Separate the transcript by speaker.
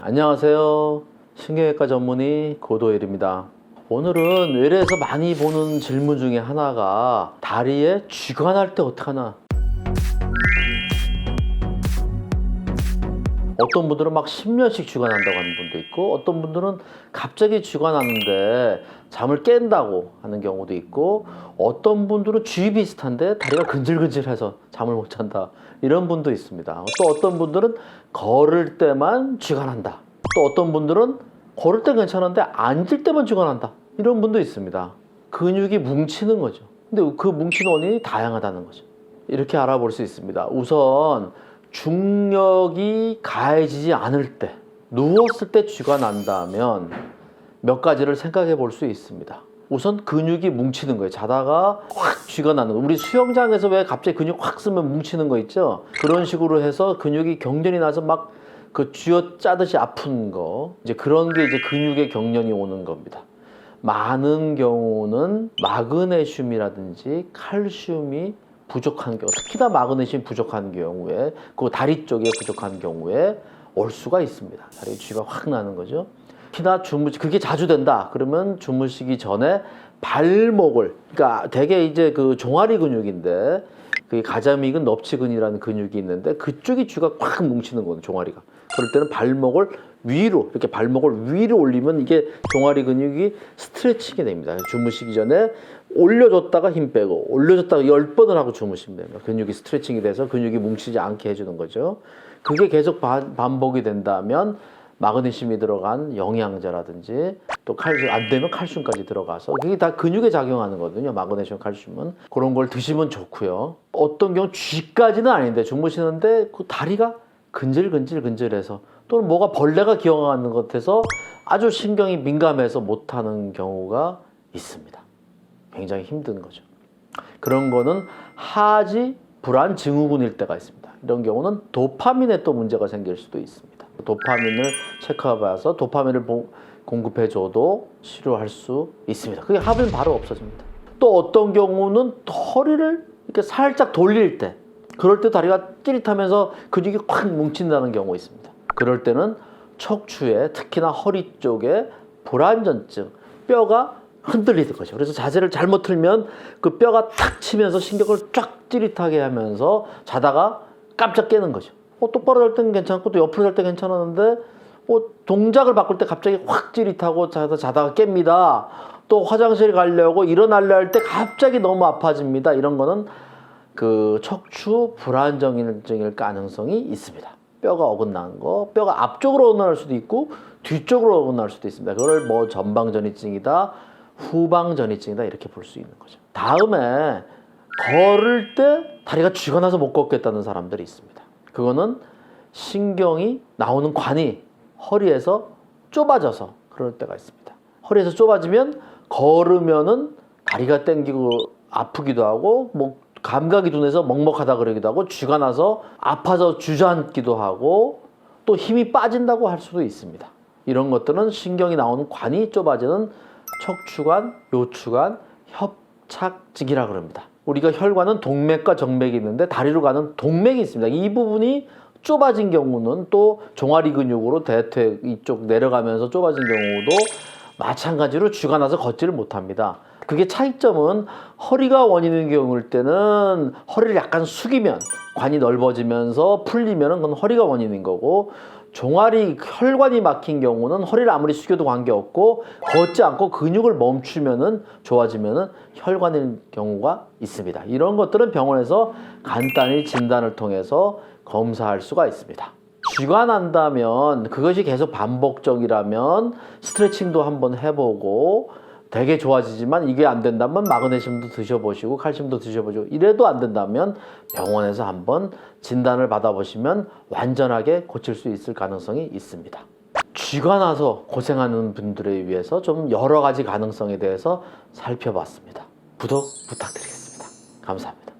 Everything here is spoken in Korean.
Speaker 1: 안녕하세요. 신경외과 전문의 고도일입니다. 오늘은 외래에서 많이 보는 질문 중에 하나가 다리에 쥐가 날 때 어떡하나. 어떤 분들은 막 10년씩 쥐가 난다고 하는 분도 있고, 어떤 분들은 갑자기 쥐가 나는데 잠을 깬다고 하는 경우도 있고, 어떤 분들은 쥐 비슷한데 다리가 근질근질해서 잠을 못 잔다, 이런 분도 있습니다. 또 어떤 분들은 걸을 때만 쥐가 난다, 또 어떤 분들은 걸을 때 괜찮은데 앉을 때만 쥐가 난다, 이런 분도 있습니다. 근육이 뭉치는 거죠. 근데 그 뭉치는 원인이 다양하다는 거죠. 이렇게 알아볼 수 있습니다. 우선 중력이 가해지지 않을 때, 누웠을 때 쥐가 난다면 몇 가지를 생각해 볼 수 있습니다. 우선 근육이 뭉치는 거예요. 자다가 확 쥐가 나는 거. 우리 수영장에서 왜 갑자기 근육 확 쓰면 뭉치는 거 있죠? 그런 식으로 해서 근육이 경련이 나서 막 그 쥐어 짜듯이 아픈 거, 이제 그런 게 이제 근육의 경련이 오는 겁니다. 많은 경우는 마그네슘이라든지 칼슘이 부족한 경우, 특히나 마그네슘 부족한 경우에, 그 다리 쪽에 부족한 경우에 올 수가 있습니다. 다리에 쥐가 확 나는 거죠. 특히나 그게 자주 된다 그러면 주무시기 전에 발목을, 그러니까 되게 이제 그 종아리 근육인데, 그 가자미근 넙치근이라는 근육이 있는데 그쪽이 쥐가 확 뭉치는 거예요, 종아리가. 그럴 때는 발목을 위로, 이렇게 발목을 위로 올리면 이게 종아리 근육이 스트레칭이 됩니다. 주무시기 전에 올려줬다가 힘 빼고 올려줬다가 10번을 하고 주무시면 됩니다. 근육이 스트레칭이 돼서 근육이 뭉치지 않게 해주는 거죠. 그게 계속 반복이 된다면 마그네슘이 들어간 영양제라든지, 또 칼슘, 안 되면 칼슘까지 들어가서 그게 다 근육에 작용하는 거거든요. 마그네슘, 칼슘은. 그런 걸 드시면 좋고요. 어떤 경우 쥐까지는 아닌데 주무시는데 그 다리가 근질근질해서, 또는 뭐가 벌레가 기어가는 것 같아서 아주 신경이 민감해서 못하는 경우가 있습니다. 굉장히 힘든 거죠. 그런 거는 하지 불안 증후군일 때가 있습니다. 이런 경우는 도파민에 또 문제가 생길 수도 있습니다. 도파민을 체크해봐서 도파민을 공급해줘도 치료할 수 있습니다. 그게 하면 바로 없어집니다. 또 어떤 경우는 허리를 이렇게 살짝 돌릴 때, 그럴 때 다리가 찌릿하면서 근육이 확 뭉친다는 경우가 있습니다. 그럴 때는 척추에, 특히나 허리 쪽에 불안전증, 뼈가 흔들리는 거죠. 그래서 자세를 잘못 틀면 그 뼈가 탁 치면서 신경을 쫙 찌릿하게 하면서 자다가 깜짝 깨는 거죠. 똑바로 잘 때는 괜찮고 또 옆으로 잘 때 괜찮았는데 동작을 바꿀 때 갑자기 확 찌릿하고 자다가 깹니다. 또 화장실 가려고 일어나려 할 때 갑자기 너무 아파집니다. 이런 거는 그 척추 불안정증일 가능성이 있습니다. 뼈가 어긋난 거, 뼈가 앞쪽으로 어긋날 수도 있고 뒤쪽으로 어긋날 수도 있습니다. 그걸 뭐 전방전이증이다, 후방전이증이다, 이렇게 볼 수 있는 거죠. 다음에 걸을 때 다리가 쥐가 나서 못 걷겠다는 사람들이 있습니다. 그거는 신경이 나오는 관이 허리에서 좁아져서 그럴 때가 있습니다. 허리에서 좁아지면 걸으면은 다리가 땡기고 아프기도 하고, 뭐 감각이 둔해서 먹먹하다 그러기도 하고, 쥐가 나서 아파서 주저앉기도 하고, 또 힘이 빠진다고 할 수도 있습니다. 이런 것들은 신경이 나오는 관이 좁아지는 척추관, 요추관 협착증이라고 합니다. 우리가 혈관은 동맥과 정맥이 있는데 다리로 가는 동맥이 있습니다. 이 부분이 좁아진 경우는 또 종아리 근육으로 대퇴 이쪽 내려가면서 좁아진 경우도 마찬가지로 쥐가 나서 걷지를 못합니다. 그게 차이점은, 허리가 원인인 경우일 때는 허리를 약간 숙이면 관이 넓어지면서 풀리면 그건 허리가 원인인 거고, 종아리 혈관이 막힌 경우는 허리를 아무리 숙여도 관계없고 걷지 않고 근육을 멈추면은 좋아지면은 혈관인 경우가 있습니다. 이런 것들은 병원에서 간단히 진단을 통해서 검사할 수가 있습니다. 쥐가 난다면, 그것이 계속 반복적이라면 스트레칭도 한번 해보고 되게 좋아지지만 이게 안 된다면 마그네슘도 드셔보시고 칼슘도 드셔보시고, 이래도 안 된다면 병원에서 한번 진단을 받아보시면 완전하게 고칠 수 있을 가능성이 있습니다. 쥐가 나서 고생하는 분들을 위해서 좀 여러 가지 가능성에 대해서 살펴봤습니다. 구독 부탁드리겠습니다. 감사합니다.